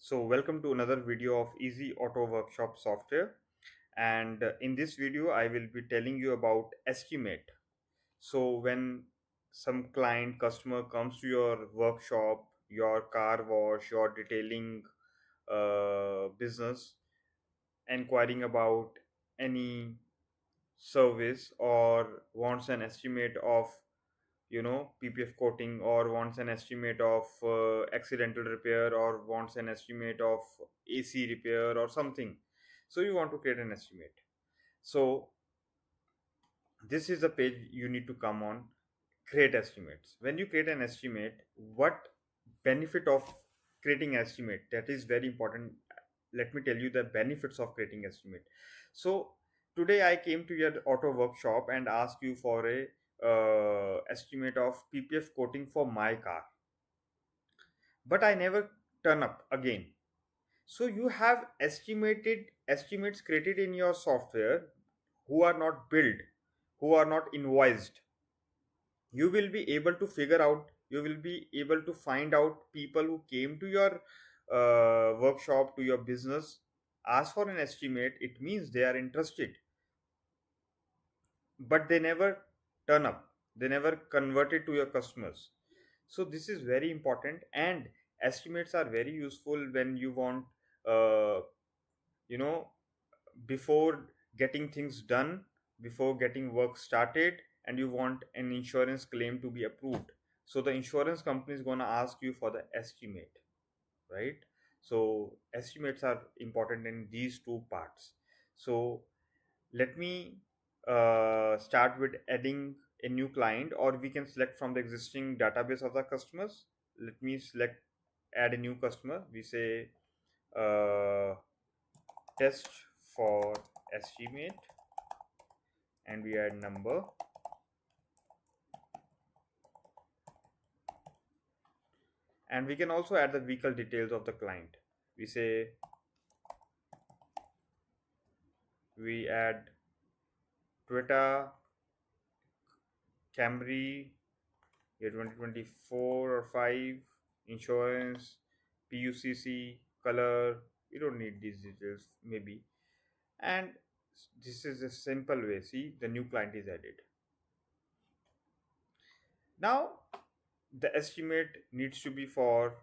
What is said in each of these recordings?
So, welcome to another video of Easy Auto Workshop software. And in this video, I will be telling you about estimate. So, when some client customer comes to your workshop, your car wash, your detailing business, inquiring about any service or wants an estimate of ppf coating, or wants an estimate of accidental repair, or wants an estimate of ac repair or something, so you want to create an estimate. So this is the page you need to come on. Create estimates. When you create an estimate, what benefit of creating estimate, that is very important. Let me tell you the benefits of creating estimate. So today I came to your auto workshop and asked you for a estimate of ppf coating for my car, but I never turn up again. So you have estimated estimates created in your software who are not billed, who are not invoiced. You will be able to figure out, you will be able to find out people who came to your workshop, to your business, ask for an estimate. It means they are interested, but they never turn up, they never convert it to your customers. So this is very important, and estimates are very useful when you want, uh, you know before getting things done, before getting work started, and you want an insurance claim to be approved. So the insurance company is going to ask you for the estimate, right? So estimates are important in these two parts. So let me start with adding a new client, or we can select from the existing database of the customers. Let me select add a new customer. We say uh, test for estimate, and we add number, and we can also add the vehicle details of the client. We say we add Toyota Camry year 2024 or 5, insurance, PUCC, color. We don't need these details maybe. And this is a simple way. See, the new client is added. Now the estimate needs to be for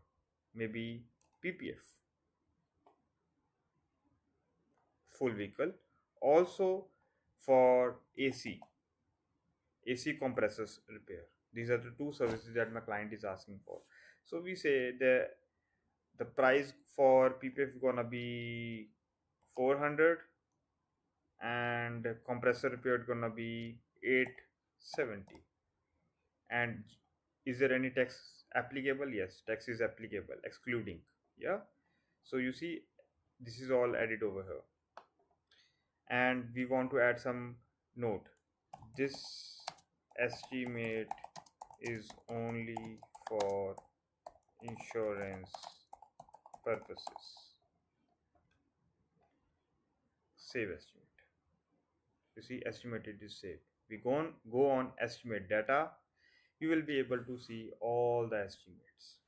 maybe ppf, full vehicle, also for AC compressors repair. These are the two services that my client is asking for. So we say the price for ppf is gonna be 400, and compressor repair is gonna be 870. And is there any tax applicable? Yes, tax is applicable, excluding. Yeah. So you see, this is all added over here, and we want to add some note. This estimate is only for insurance purposes. Save estimate. You see, estimated is saved. We go on estimate data. You will be able to see all the estimates.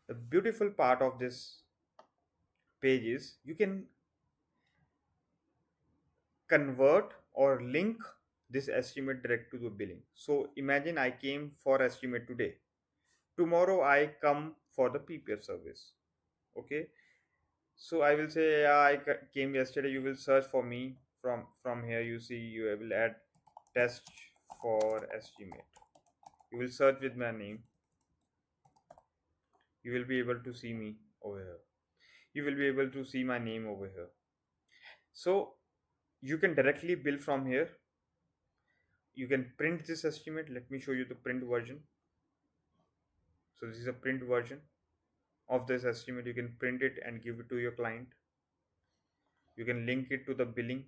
The beautiful part of this page is you can convert or link this estimate direct to the billing. So imagine I came for estimate today. Tomorrow I come for the PPF service. Okay. So I will say, yeah, came yesterday. You will search for me from here. You see, you will add test for estimate. You will search with my name. You will be able to see me over here. You will be able to see my name over here. So you can directly bill from here. You can print this estimate. Let me show you the print version. So this is a print version of this estimate. You can print it and give it to your client. You can link it to the billing.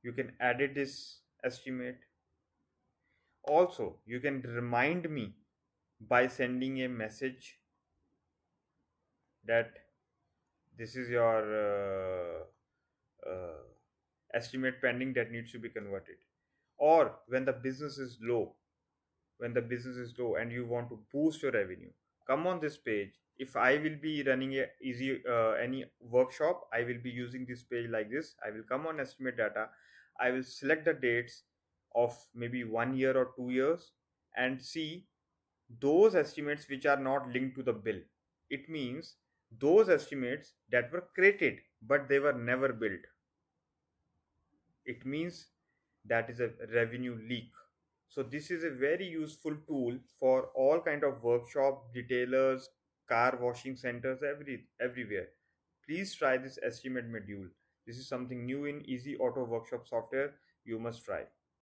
You can edit this estimate. Also, you can remind me by sending a message that this is your estimate pending, that needs to be converted. Or when the business is low, and you want to boost your revenue, come on this page, If I will be running a easy any workshop, I will be using this page like this. I will come on estimate data. I will select the dates of maybe 1 year or 2 years and see those estimates which are not linked to the bill. It means those estimates that were created but they were never built. It means that is a revenue leak. So this is a very useful tool for all kind of workshop, detailers, car washing centers, everywhere. Please try this estimate module. This is something new in easy auto workshop software. You must try.